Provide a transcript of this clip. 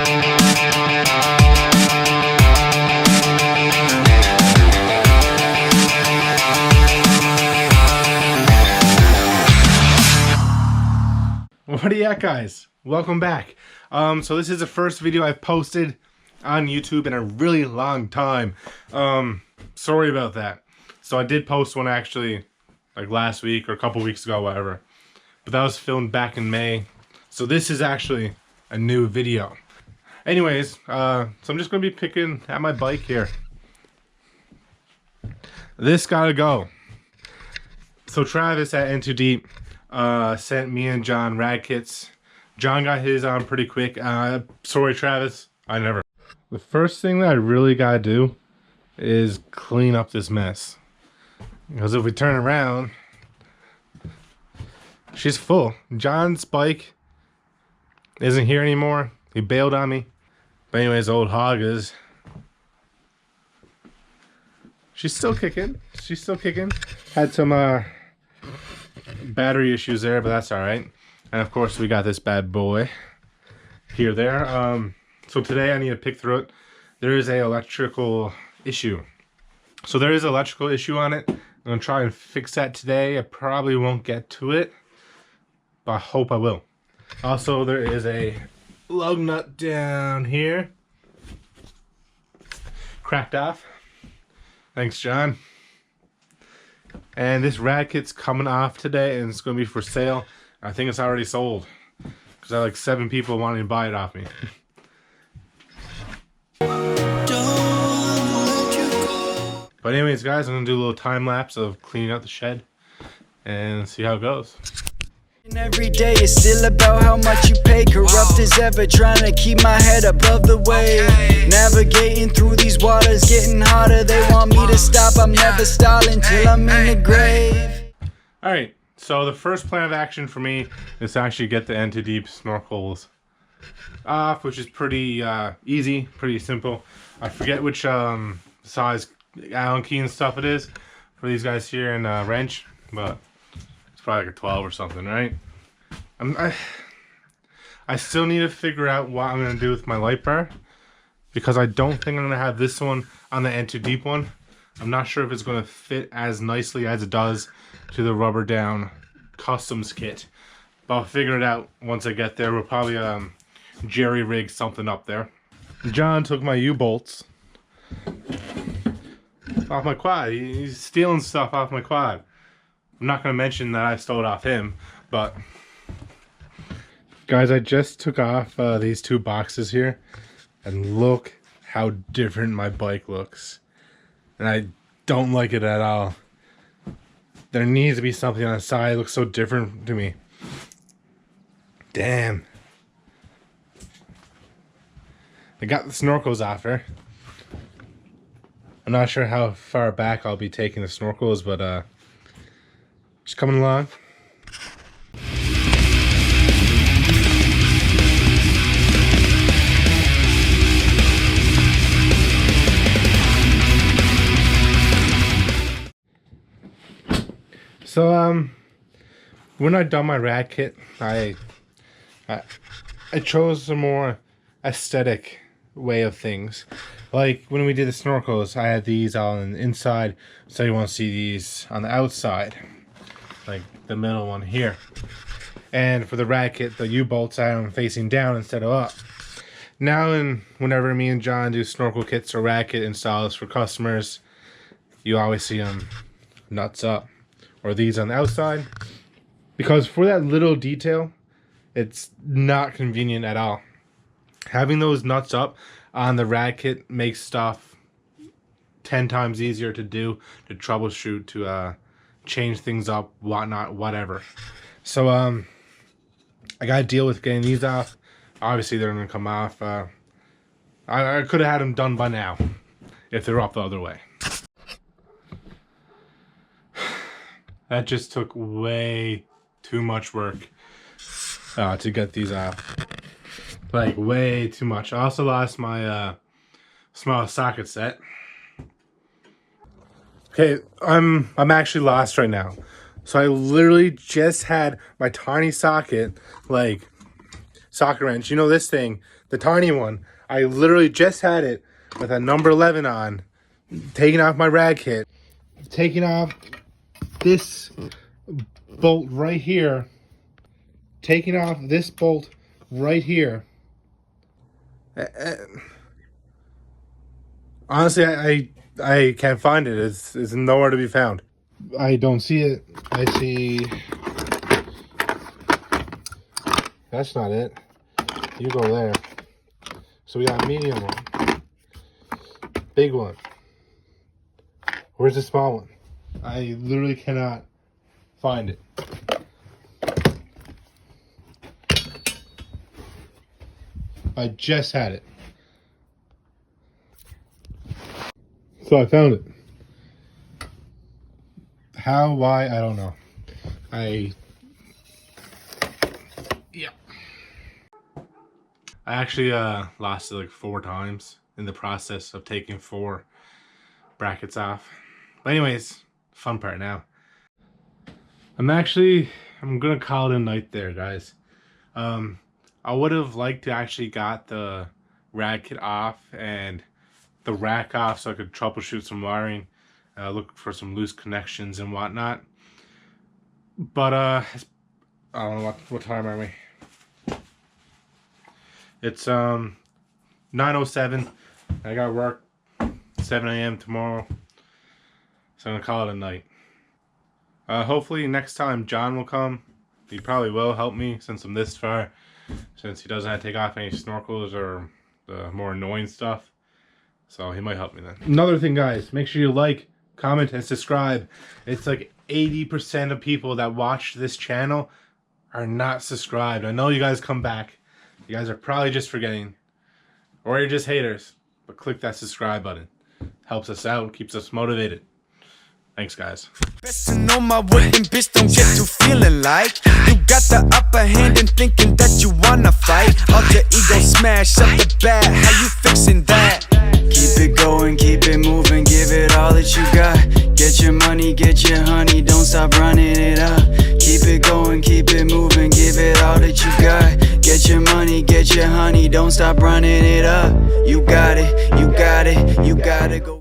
What are you at, guys? Welcome back. So this is the first video I've posted on YouTube in a really long time. Sorry about that. So I did post one actually like last week or a couple weeks ago, whatever. But that was filmed back in May. So this is actually a new video. Anyways, so I'm just gonna be picking at my bike here. This gotta go. So Travis at N2Deep sent me and John rad kits. John got his on pretty quick. Sorry Travis, I never. The first thing that I really gotta do is clean up this mess. Because if we turn around, she's full. John's bike isn't here anymore. He bailed on me. But anyways, old hog is... she's still kicking. She's still kicking. Had some battery issues there, but that's alright. And of course we got this bad boy here there. So today I need to pick through it. There is a electrical issue. So there is an electrical issue on it. I'm gonna try and fix that today. I probably won't get to it, but I hope I will. Also, there is a lug nut down here. Cracked off. Thanks, John. And this rad kit's coming off today and it's going to be for sale. I think it's already sold because I had like 7 people wanting to buy it off me. But anyways, guys, I'm going to do a little time lapse of cleaning out the shed and see how it goes. Every day is still about how much you pay. Corrupt as ever, trying to keep my head above the wave. Navigating through these waters, getting hotter. They want me to stop, I'm never stalling till I'm in the grave. Alright, so the first plan of action for me is to actually get the N2Deep snorkels off, which is pretty easy, pretty simple. I forget which size Allen key and stuff it is for these guys here in wrench, but it's probably like a 12 or something, right? I still need to figure out what I'm going to do with my light bar, because I don't think I'm going to have this one on the N2Deep one. I'm not sure if it's going to fit as nicely as it does to the rubber down customs kit, but I'll figure it out once I get there. We'll probably jerry rig something up there. John took my U-bolts off my quad. He's stealing stuff off my quad. I'm not going to mention that I stole it off him, but guys, I just took off these 2 boxes here, and look how different my bike looks. And I don't like it at all. There needs to be something on the side. It looks so different to me. Damn. I got the snorkels off her. I'm not sure how far back I'll be taking the snorkels, but just coming along. So when I done my rad kit, I chose a more aesthetic way of things. Like when we did the snorkels, I had these on the inside, so you want to see these on the outside, like the middle one here. And for the rad kit, the U-bolts, I have them facing down instead of up. Now, whenever me and John do snorkel kits or rad kit installs for customers, you always see them nuts up, or these on the outside, because for that little detail, it's not convenient at all. Having those nuts up on the rad kit makes stuff 10 times easier to do, to troubleshoot, to change things up, whatnot, whatever. So I gotta deal with getting these off. Obviously they're gonna come off. I could have had them done by now if they're up the other way. That just took way too much work to get these off. Like, way too much. I also lost my small socket set. Okay, I'm actually lost right now. So I literally just had my tiny socket, like socket wrench. You know this thing the tiny one. I literally just had it with a number 11 on, taking off my rad kit, taking off this bolt right here, taking off this bolt right here. Honestly, I can't find it. It's nowhere to be found. I don't see it. I see... That's not it. You go there. So we got a medium one. Big one. Where's the small one? I literally cannot find it. I just had it. So I found it. How, why, I don't know. Yeah. I actually lost it like 4 times in the process of taking 4 brackets off. But anyways, fun part now. I'm gonna call it a night there, guys. I would have liked to actually got the rad kit off and the rack off so I could troubleshoot some wiring, look for some loose connections and whatnot. But I don't know what time are we? It's 9:07. I got work 7 a.m. tomorrow, so I'm gonna call it a night. Hopefully next time John will come. He probably will help me since I'm this far, since he doesn't have to take off any snorkels or the more annoying stuff. So he might help me then. Another thing, guys, make sure you like, comment, and subscribe. It's like 80% of people that watch this channel are not subscribed. I know you guys come back. You guys are probably just forgetting, or you're just haters. But click that subscribe button. Helps us out, keeps us motivated. Thanks, guys. Best to know my wooden bitch don't get to feeling like you got the upper hand and thinking that you wanna fight. Alter ego smash up the bat. How you fixing that? Keep it going, keep it moving, give it all that you got. Get your money, get your honey, don't stop running it up. Keep it going, keep it moving, give it all that you got. Get your money, get your honey, don't stop running it up. You got it, you got it, you gotta go.